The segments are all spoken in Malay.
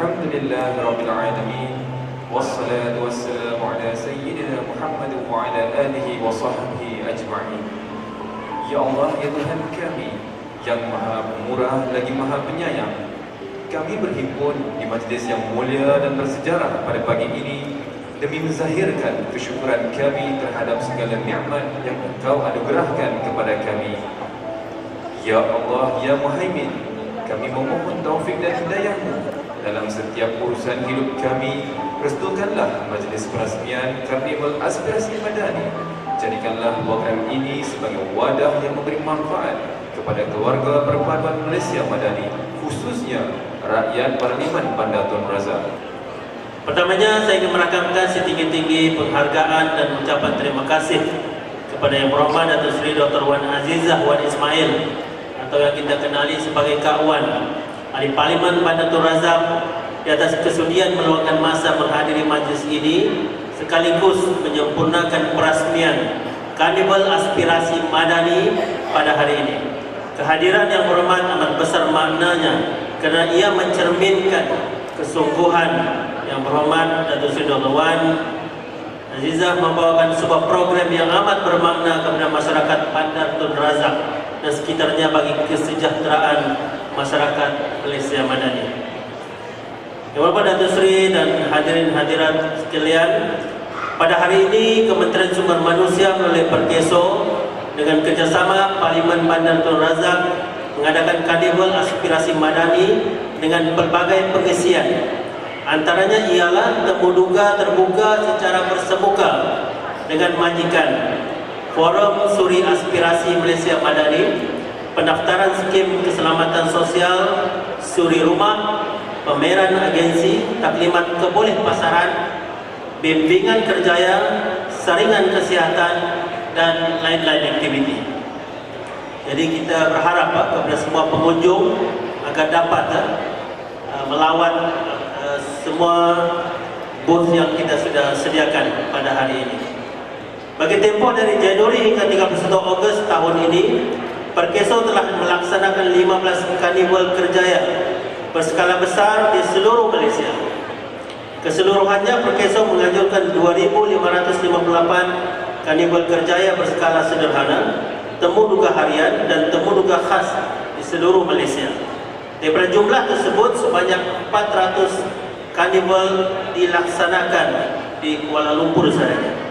Alhamdulillah Rabbil Alamin. Wassalatu wassalamu ala Sayyidina Muhammad wa ala alihi wa sahbihi ajma'in. Ya Allah, ya Tuhan kami yang maha pemurah lagi maha penyayang, kami berhimpun di majlis yang mulia dan bersejarah pada pagi ini demi menzahirkan kesyukuran kami terhadap segala nikmat yang Engkau anugerahkan kepada kami. Ya Allah, ya Muhaimin, kami memohon taufik dan hidayah-Mu dalam setiap urusan hidup kami. Restukanlah majlis perasmian Karnival Aspirasi Madani. Jadikanlah program ini sebagai wadah yang memberi manfaat kepada keluarga berpaduan Malaysia Madani, khususnya rakyat Parlimen Bandar Tun Razak. Pertamanya saya ingin merakamkan setinggi-tinggi penghargaan dan ucapan terima kasih kepada Yang Berhormat Datuk Seri Dr. Wan Azizah Wan Ismail atau yang kita kenali sebagai Kak Wan, Ahli Parlimen Bandar Tun Razak, di atas kesudian meluangkan masa menghadiri majlis ini sekaligus menyempurnakan perasmian Karnival Aspirasi Madani pada hari ini. Kehadiran Yang Berhormat amat besar maknanya kerana ia mencerminkan kesungguhan Yang Berhormat Datuk Seri Dr. Wan Azizah membawakan sebuah program yang amat bermakna kepada masyarakat Bandar Tun Razak dan sekitarnya bagi kesejahteraan masyarakat Malaysia Madani. Yang Berhormat Datuk Seri dan hadirin hadirat sekalian, pada hari ini Kementerian Sumber Manusia melalui Perkeso dengan kerjasama Parlimen Bandar Tun Razak mengadakan Karnival Aspirasi Madani dengan pelbagai pengisian. Antaranya ialah temu duga terbuka secara bersemuka dengan majikan, Forum Suri Aspirasi Malaysia Madani, pendaftaran skim keselamatan sosial Suri Rumah, pameran agensi, taklimat keboleh pasaran, bimbingan kerjaya, saringan kesihatan dan lain-lain aktiviti. Jadi kita berharap kepada semua pengunjung agar dapat melawat semua booth yang kita sudah sediakan pada hari ini. Bagi tempoh dari Januari hingga 31 Ogos tahun ini, Perkeso telah melaksanakan 15 karnival kerjaya berskala besar di seluruh Malaysia. Keseluruhannya Perkeso menganjurkan 2,558 karnival kerjaya berskala sederhana, temu duga harian dan temu duga khas di seluruh Malaysia. Daripada jumlah tersebut, sebanyak 400 karnival dilaksanakan di Kuala Lumpur sahaja.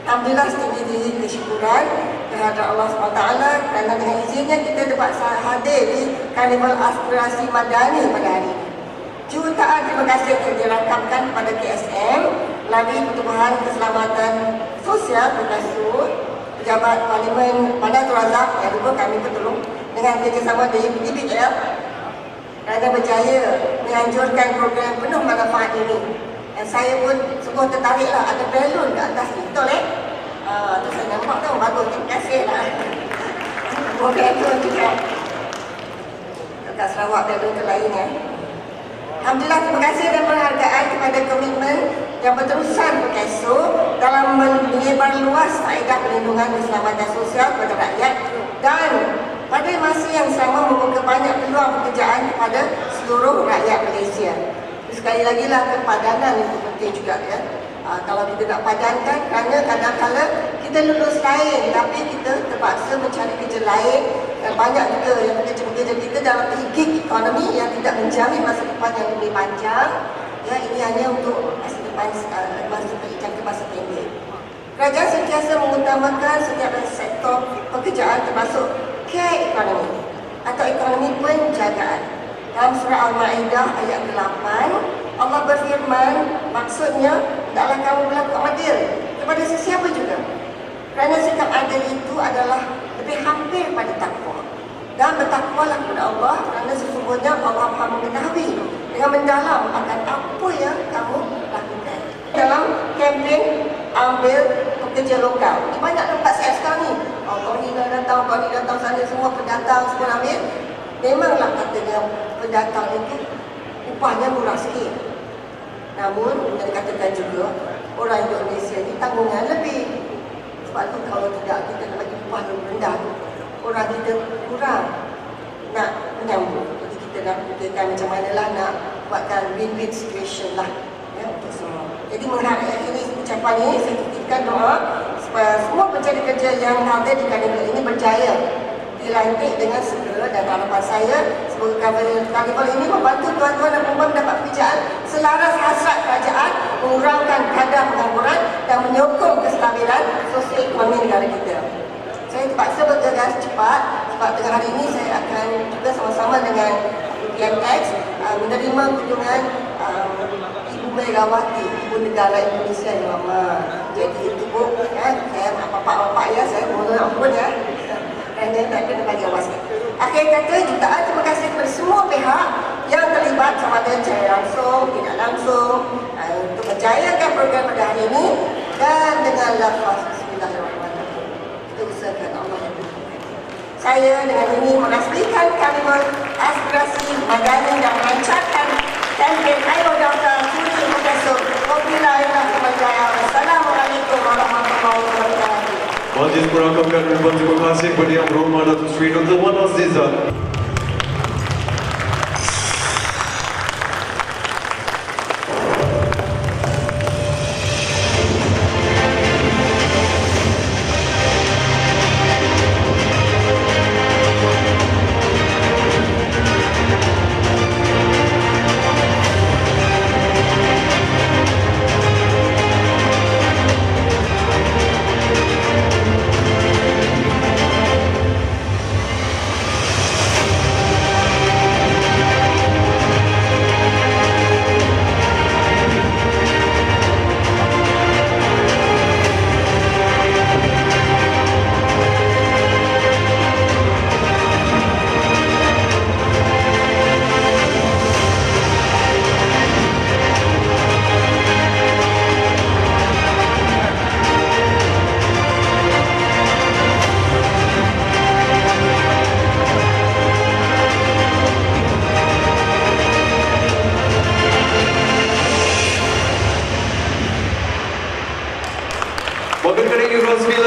Alhamdulillah, setinggi-tinggi kesyukuran terhadap Allah SWT kerana dengan izinnya kita dapat hadir di Karnival Aspirasi Madani pada hari ini. Jutaan terima kasih yang dirakamkan kepada KSM melalui Pertubuhan Keselamatan Sosial Perkasut, Pejabat Parlimen Bandar Tun Razak yang juga kami bertolong dengan kerjasama dari DBKL kerana berjaya menganjurkan program penuh manfaat ini. Dan saya pun sungguh tertariklah, ada balon kat atas ni, betul tu saya nampak tu, bagus, terima kasih lah. Program tu juga dekat Sarawak, balon tu lain Alhamdulillah, terima kasih dan penghargaan kepada komitmen yang berterusan Perkeso dalam menyebar luas faedah perlindungan keselamatan sosial kepada rakyat dan pada masa yang sama membuka banyak peluang pekerjaan kepada seluruh rakyat Malaysia. Sekali lagi lah, kepadanan itu penting juga kalau kita nak padankan, kerana kadang-kadang kita lulus lain tapi kita terpaksa mencari kerja lain, dan banyak juga yang pekerja-pekerja kita dalam gig ekonomi yang tidak menjamin masa depan yang lebih panjang. Ini hanya untuk masa depan, jangka masa pendek. Kerajaan sentiasa mengutamakan setiap sektor pekerjaan termasuk care ekonomi atau ekonomi penjagaan. Dalam surah Al-Ma'idah ayat 8, Allah berfirman, maksudnya, hendaklah kamu berlaku adil kepada sesiapa juga. Kerana sikap adil itu adalah lebih hampir pada takwa. Dan bertakwalah kepada Allah kerana sesungguhnya Allah Maha mengetahui dengan mendalam akan apa yang kamu lakukan. Dalam kempen ambil pekerja lokal, di banyak tempat saya sekarang ni, kau ni dah datang, kau ni datang sana, semua pendatang, semua ambil. Memanglah katanya pendatang itu upahnya murah sikit. Namun, kita katakan juga orang Indonesia ni tanggungan lebih. Sebab tu kalau tidak kita nak bagi upah yang rendah, orang kita kurang nak menyambut. Jadi kita nak fikirkan macam manalah nak buatkan win-win situation lah ya, untuk semua. Jadi mengakhiri ucapan ini, saya titipkan doa supaya semua pencari kerja yang hadir di karnival ini berjaya, dilantik dengan segera, dan harapan saya semoga karnival ini membantu tuan-tuan dan puan mendapat pekerjaan selaras hasrat kerajaan, mengurangkan kadar pengangguran dan menyokong kestabilan sosio-ekonomi negara kita. Saya terpaksa bergegas cepat sebab tengah hari ini saya akan juga sama-sama dengan PMX menerima kunjungan Ibu Megawati, Ibu Negara Indonesia yang lama. Jadi itu Bu, ya, saya bapak-bapak ya, saya mohon ampun ya. Dan tak kena bagi awas. Akhir kata, jutaan terima kasih kepada semua pihak yang terlibat sama ada secara langsung, tidak langsung untuk menjayakan program pada hari ini dan dengan lafaz Bismillahirrahmanirrahim. Kita usahakan Allah yang berkata. Saya dengan ini merasmikan karnival aspirasi madani dan melancarkan kempen Ayo Daftar Suri Mutaso. Wassalamualaikum warahmatullahi wabarakatuh. Majlis merakamkan ribuan terima kasih kepada Yang Berhormat Datuk Seri Dr. Wan Azizah.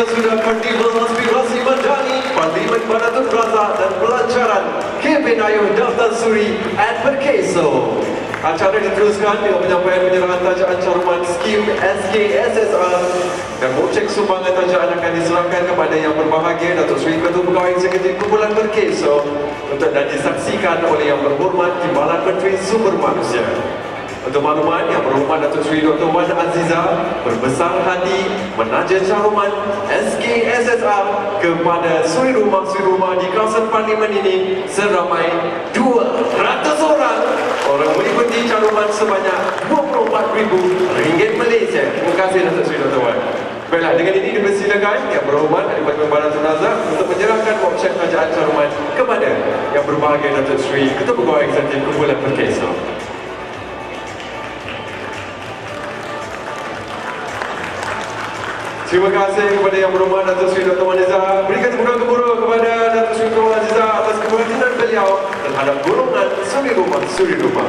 Sudah Karnival Aspirasi Madani, Parlimen Banatul Raza dan pelancaran kempen Ayo Daftar Suri at Perkeso. Acara diteruskan dengan penyampaian penyerahan tajaan caruman skim SKSSR dan mocek sumbangan tajaan akan diserahkan kepada yang berbahagia Datuk Seri Ketua Pegawai Eksekutif Kumpulan Perkeso untuk dan disaksikan oleh Yang Berhormat Timbalan Menteri Sumber Manusia. Untuk makluman, Yang Berhormat Datuk Seri Dr. Wan Azizah berbesar hati menaja caruman SKSSR kepada suri rumah di kawasan Parlimen ini seramai 200 orang. Orang mengikuti caruman sebanyak RM24,000 Malaysia. Terima kasih Datuk Seri Dr. Wan. Baiklah, dengan ini dipersilakan Yang Berhormat Departemen Banatul Raza untuk menyerahkan wok-cek tajaan caruman kepada Yang Berbahagia Datuk Seri Ketua Pegawai Eksekutif Kumpulan Perkeso. Terima kasih kepada Yang Berhormat Datuk Seri Dr. Wan Azizah. Berikan tepukan gemuruh kepada Datuk Seri Dr. Wan Azizah atas keberhasilan beliau terhadap golongan suri rumah.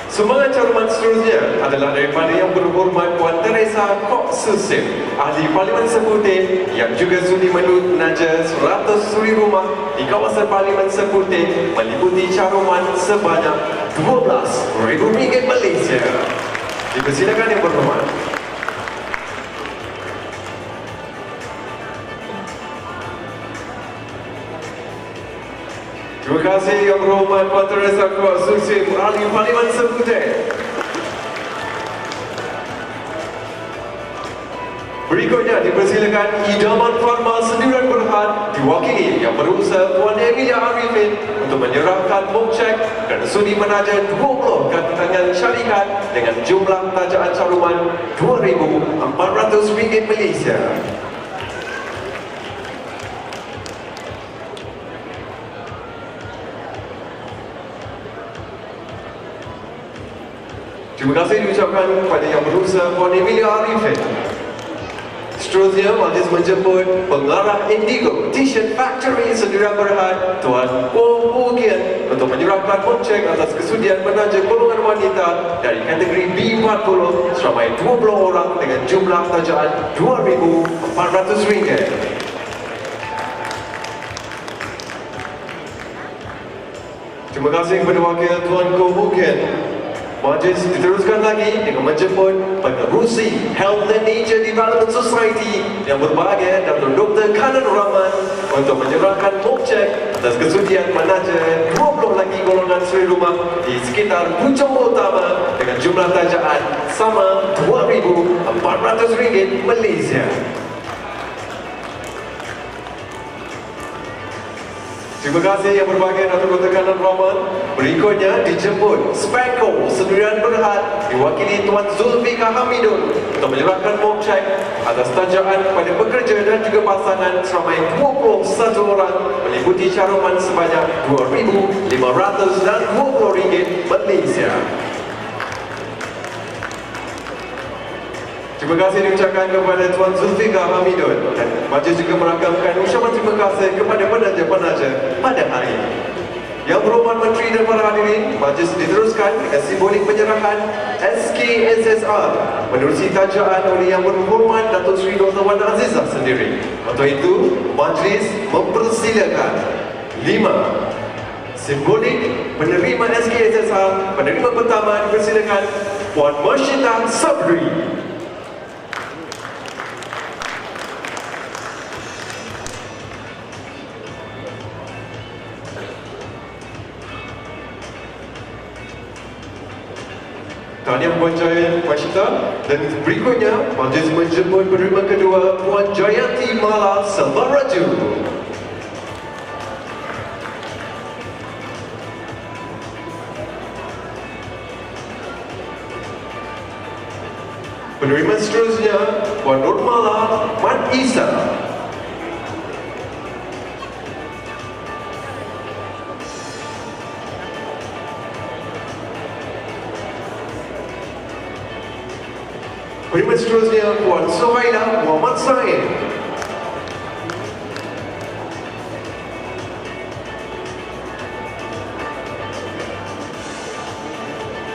Sumbangan caruman seterusnya adalah daripada Yang Berhormat Puan Teresa Kok Susip, Ahli Parlimen Seputih yang juga sudi menaja 100 suri rumah di kawasan Parlimen Seputih meliputi caruman sebanyak RM12,000 Malaysia. Dipersilakan Yang Berhormat. Terima kasih Yang Berhormat Puan Teresa Kok Susip, Ahli Parlimen Seputih. Berikutnya dipersilakan idaman formal Sendirian Berhad diwakili Yang Berusaha Puan Emilia Arifin untuk menyerahkan wok-cek dan sudi menaja 20 kaki tangan syarikat dengan jumlah tajaan caruman RM2,400 Malaysia. Terima kasih diucapkan kepada Yang Berusaha Puan Emilia Arifin. Seterusnya, majlis menjemput pengarah Indigo T-shirt Factory Sendirian Berhad Tuan Kuo Hu Kian untuk menyerahkan wok-cek atas kesudian menaja golongan wanita dari kategori B40 seramai 20 orang dengan jumlah tajaan RM2,400. Terima kasih kepada Wakil Tuanku Mugen. Majlis diteruskan lagi dengan menjemput Pengerusi Health and Nature Development Society yang berbahagia Dr. Dr. Kanan Rahman untuk menyerahkan objek atas kesudian menaja 20 lagi golongan suri rumah di sekitar puncak utama dengan jumlah tajaan sama RM2,400 Malaysia. Terima kasih yang berbahagia Datuk Dr. Kanan Rahman. Berikutnya dijemput Spekko Sendirian Berhad diwakili Tuan Zulfikar Hamidun untuk menyerahkan objek atas tajaan kepada pekerja dan juga pasangan seramai 21 orang meliputi caruman sebanyak RM2,520 Malaysia. Terima kasih diucapkan kepada Tuan Zulfikar Hamidun dan majlis juga merakamkan ucapan terima kasih kepada penaja-penaja pada hari ini. Yang berhormat Menteri dan para hadirin, majlis diteruskan dengan simbolik penyerahan SKSSR menerusi tajaan oleh Yang Berhormat Datuk Seri Dr. Wan Azizah sendiri. Untuk itu, majlis mempersilakan 5 simbolik penerima SKSSR. Penerima pertama dipersilakan Puan Marshidah Sabri. Tahniah Puan Marshidah. Dan berikutnya, majlis menjemput penerima kedua Puan Jayanti Mala Selvaraju. Penerima seterusnya Puan Nurmala Mat Isa. Penerima seterusnya Puan Suhaila Muhammad Said.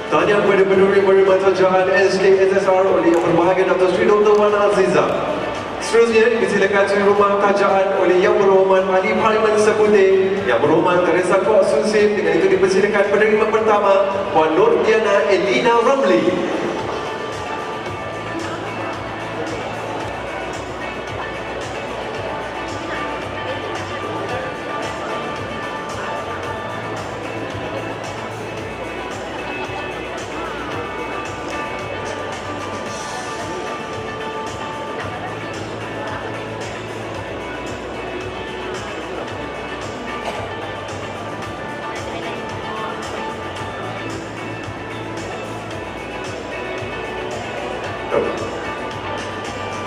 Tahniah kepada penerima tajaan SKSSR oleh Yang Berbahagia Datuk Seri Dr. Wan Azizah. Seterusnya dipersilakan suri rumah tajaan oleh Yang Berhormat Ahli Parlimen Seputih, Yang Berhormat Teresa Kuak Susip. Dengan itu dipersilakan penerima pertama Puan Nur Diana Elina Ramli.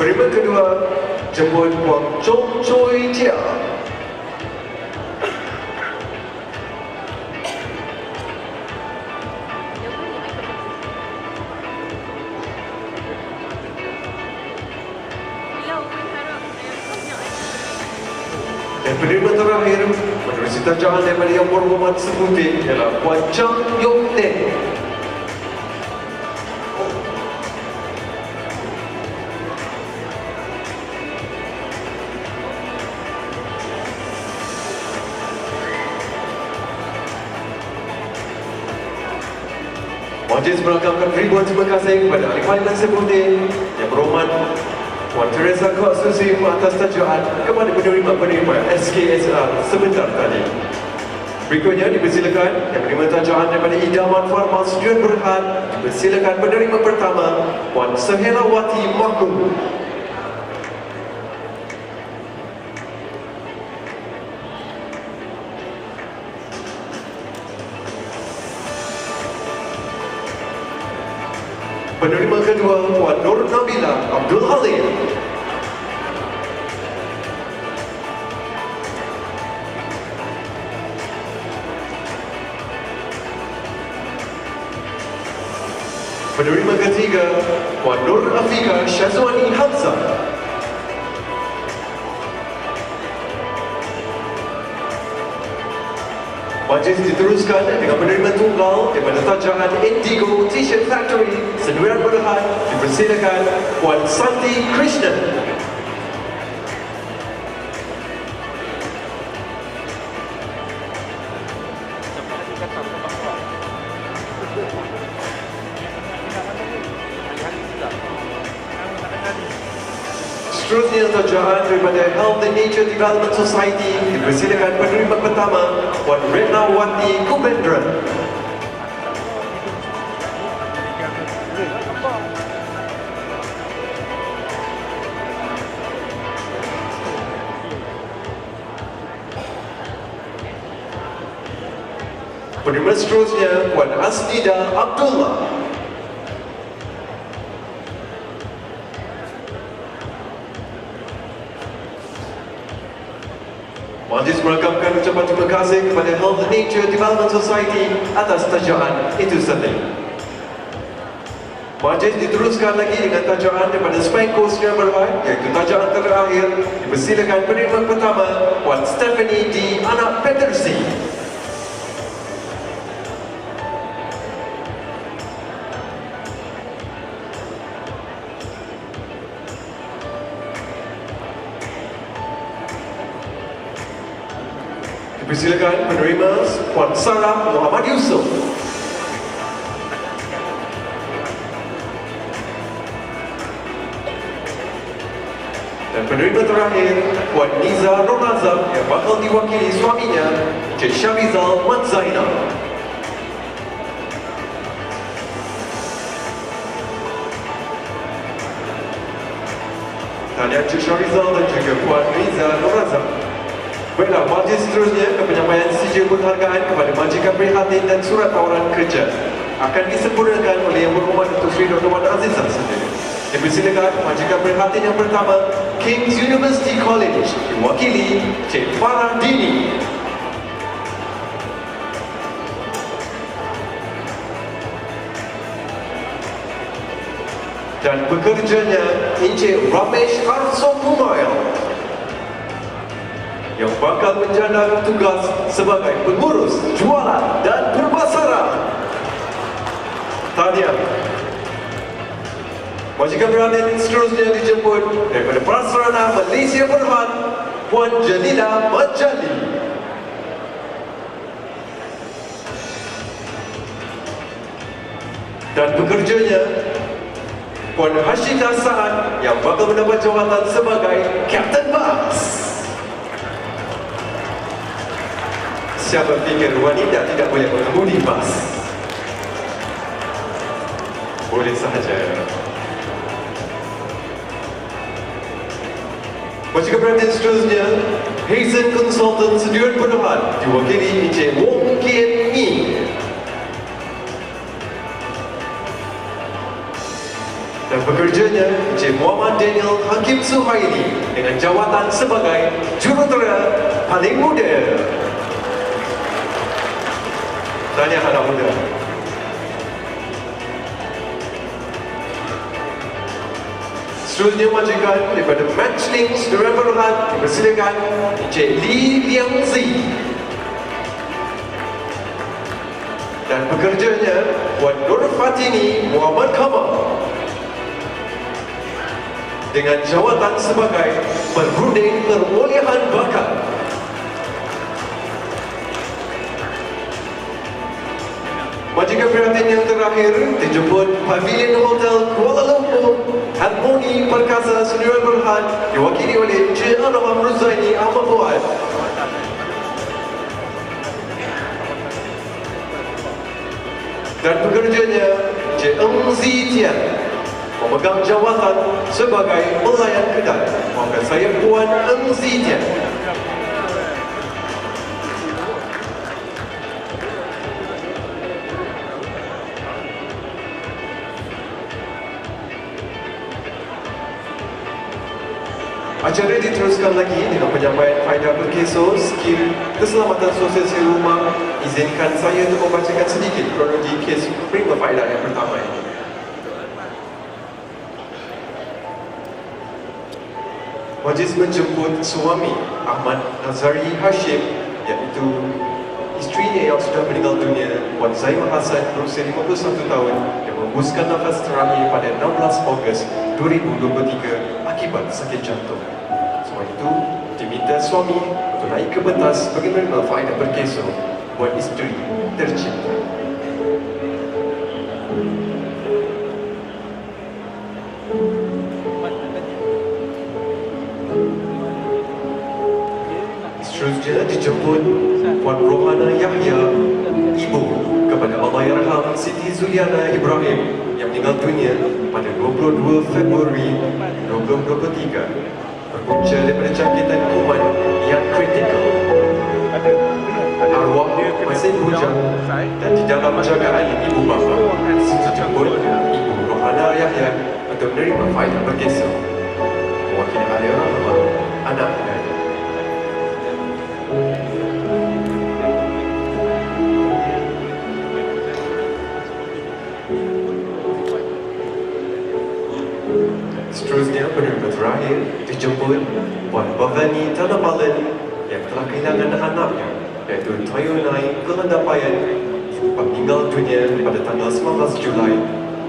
Penerima kedua jemput Puan Chong Choi Tia. Dan penerima terakhir menerusi tajaan daripada Yang Berhormat Seputih ialah Puan Chang Yong Teng. Majlis merakamkan ribuan terima kasih kepada Ahli Parlimen Seputih, Yang Berhormat Puan Teresa Kuak Susip atas tajaan kepada penerima-penerima SKSR sebentar tadi. Berikutnya dipersilakan yang menerima tajaan daripada Idaman Pharma Sdn Bhd. Dipersilakan penerima pertama Puan Sehelawati Mahmud. Penerima kedua Puan Nur Nabila Abdul Halim. Penerima ketiga Puan Nur Afika Syazwani Hamzah. Majlis diteruskan dengan penerima tunggal daripada tajaan Indigo T-shirt Factory Sendirian Berhad. Dipersilakan Puan Santi Krishnan. Seterusnya tajaan daripada Health and Nature Development Society dipersilakan penerima pertama Puan Retnawati Kubendran. Penerima seterusnya Puan Asnida Abdullah. Majlis merakamkan ucapan terima kasih kepada Health and Nature Development Society atas tajaan itu sendiri. Majlis diteruskan lagi dengan tajaan daripada Spanko Sdn Bhd, iaitu tajaan terakhir. Dipersilakan penerima pertama Puan Stephanie D. Anak Petersi. Dipersilakan penerima Puan Sarah Muhammad Yusof. Dan penerima terakhir Puan Niza Ronazam yang bakal diwakili suaminya Encik Syahrizal Wan Zainal. Tahniah Encik Syahrizal dan juga Puan Niza Ronazam. Baiklah, majlis seterusnya ke penyampaian sijil penghargaan kepada Majikan Prihatin dan Surat Tawaran Kerja akan disempurnakan oleh Yang Berhormat Datuk Seri Dr. Wan Azizah sendiri. Dipersilakan Majikan Prihatin yang pertama, King's University College, diwakili Cik Farah Dini. Dan pekerjanya Encik Ramesh Arso Kumail yang bakal menjalankan tugas sebagai pengurus jualan dan perpasaran. Tahniah. Majikan Prihatin seterusnya dijemput daripada Prasarana Malaysia Berhad, Puan Jalila Majali. Dan pekerjanya Puan Hashita Saad yang bakal mendapat jawatan sebagai Captain Bas. Siapa fikir wanita tidak boleh mengemudi bas? Boleh sahaja. Majikan Prihatin seterusnya, Hazen Consultants Sdn Bhd, diwakili Encik Wong Kian Mi. Dan pekerjanya Encik Muhammad Daniel Hakim Suhaili dengan jawatan sebagai jurutera paling muda. Tahniah anak muda. Seterusnya majikan daripada Matchling Sdn Bhd, dipersilakan Encik Lee Liang Zi. Dan pekerjanya Puan Nur Fatini Muhammad Kamal dengan jawatan sebagai Perunding Pemulihan Bakat. Majikan Prihatin yang terakhir dijemput Pavilion Hotel Kuala Lumpur, Harmoni Perkasa Sdn Bhd, diwakili oleh Encik Anwar Ruzaini Ahmad Fuad. Dan pekerjanya Encik Eng Zi Tian memegang jawatan sebagai pelayan kedai. Maafkan saya, Puan Eng Zi Tian. Acara diteruskan lagi dengan penyampaian faedah berkeso skim keselamatan sosial di rumah. Izinkan saya untuk membacakan sedikit kronologi kes prima faedah yang pertama ini. Majlis menjemput suami Ahmad Nazari Hashim, iaitu isterinya yang sudah meninggal dunia, Puan Zaimah Hassan berusia 51 tahun yang menghembuskan nafas terakhir pada 16 Ogos 2023 akibat sakit jantung. Sebab itu, diminta suami untuk naik ke pentas bagi menerima faedah berkeso buat isteri tercinta. Seterusnya dijemput Puan Rohana Yahya, ibu kepada Allahyarham Siti Zuliana Ibrahim yang meninggal dunia pada 22 Februari 2023 berpunca daripada jangkitan kuman yang kritikal. Arwah masih bujang dan di dalam jagaan ibu bapa. Dijemput Ibu Rohana Yahya untuk menerima faidah berkisar mewakili Allahyarham anak dan seterusnya penerima terakhir dijemput Puan Bhavani Tanamalan yang telah kehilangan anaknya iaitu Tayunai Kelandapayan yang meninggal dunia pada tanggal 19 Julai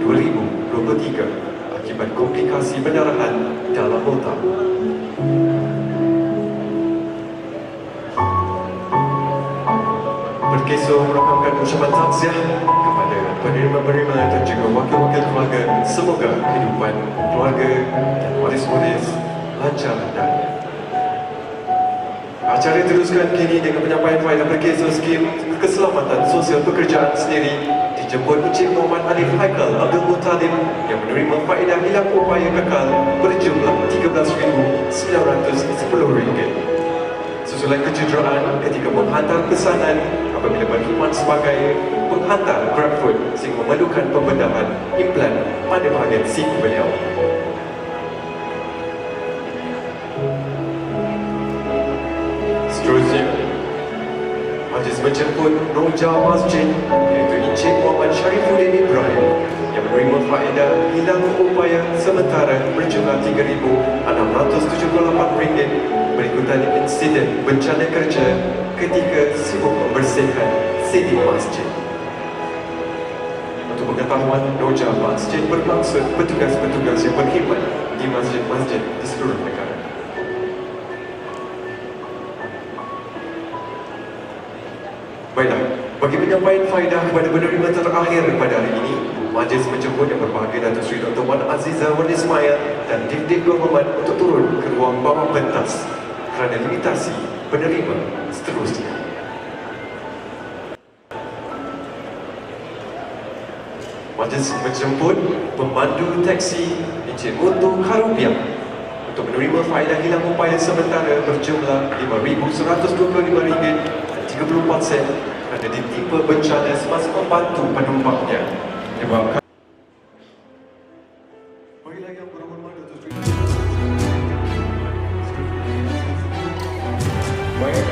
2023 akibat komplikasi pendarahan dalam otak. Berkisar merakamkan ucapan takziah kepada penerima-penerima dan juga wakil-wakil keluarga. Semoga kehidupan keluarga dan waris-waris lancar dan acara diteruskan kini dengan penyampaian faedah berkisar skim keselamatan sosial pekerjaan sendiri. Dijemput Encik Muhammad Alif Haikal Abdul Muttalib yang menerima faedah hilang upaya kekal berjumlah RM13,910. Susulan kecederaan ketika menghantar pesanan apabila berkhidmat sebagai penghantar GrabFood sehingga memerlukan pembedahan implan pada bahagian siku beliau. Seterusnya, majlis menjemput Roja Masjid iaitu Encik Muhammad Sharifuddin Ibrahim yang menerima faedah hilang upaya sementara berjumlah RM3,678 berikutan insiden bencana kerja ketika sibuk membersihkan sidi masjid. Untuk pengetahuan, Roja Masjid bermaksud petugas-petugas yang berkhidmat di masjid-masjid di seluruh negara. Baiklah, bagi penyampaian faedah kepada penerima terakhir pada hari ini, majlis menjemput yang berbahagia Datuk Seri Dr. Wan Azizah Wan Ismail dan Dikdik Berhormat untuk turun ke ruang bawah pentas kerana limitasi penerima seterusnya. Majlis menjemput pemandu teksi Encik Mutu Harupiah untuk menerima faedah hilang upaya sementara berjumlah RM5,125.34 kerana ditimpa bencana semasa membantu penumpangnya menyebabkan. Bagi lagi yang berhormat Datuk Seri. Baik,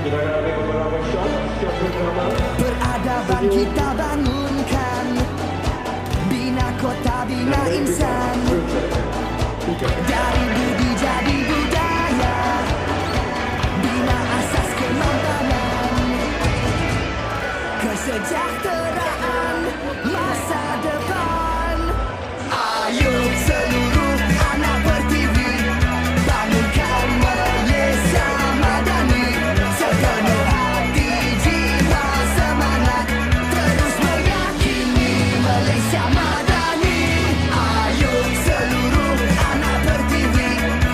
kita akan ambil beberapa shot pertama. Peradaban kita bangunkan, bina kota, bina insan. Dari budi jadi budaya, bina asas kemampanan, kesejahteraan masa depan. Ayo seluruh anak bertiwi, bangunkan Malaysia Madani. Sepenuh hati, jiwa, semangat, terus meyakini Malaysia Madani. Ayo seluruh anak bertiwi,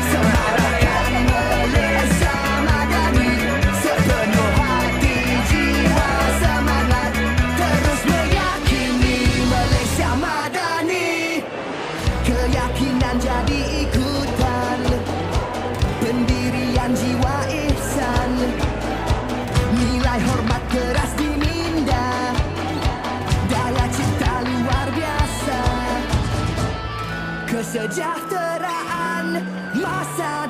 semarakkan Malaysia Madani. Sepenuh hati, jiwa, semangat, terus meyakini Malaysia Madani. Keyakinan jadi ikutan, pendirian jiwa ihsan, nilai hormat keras diminda, daya cipta luar biasa, kesejahteraan masa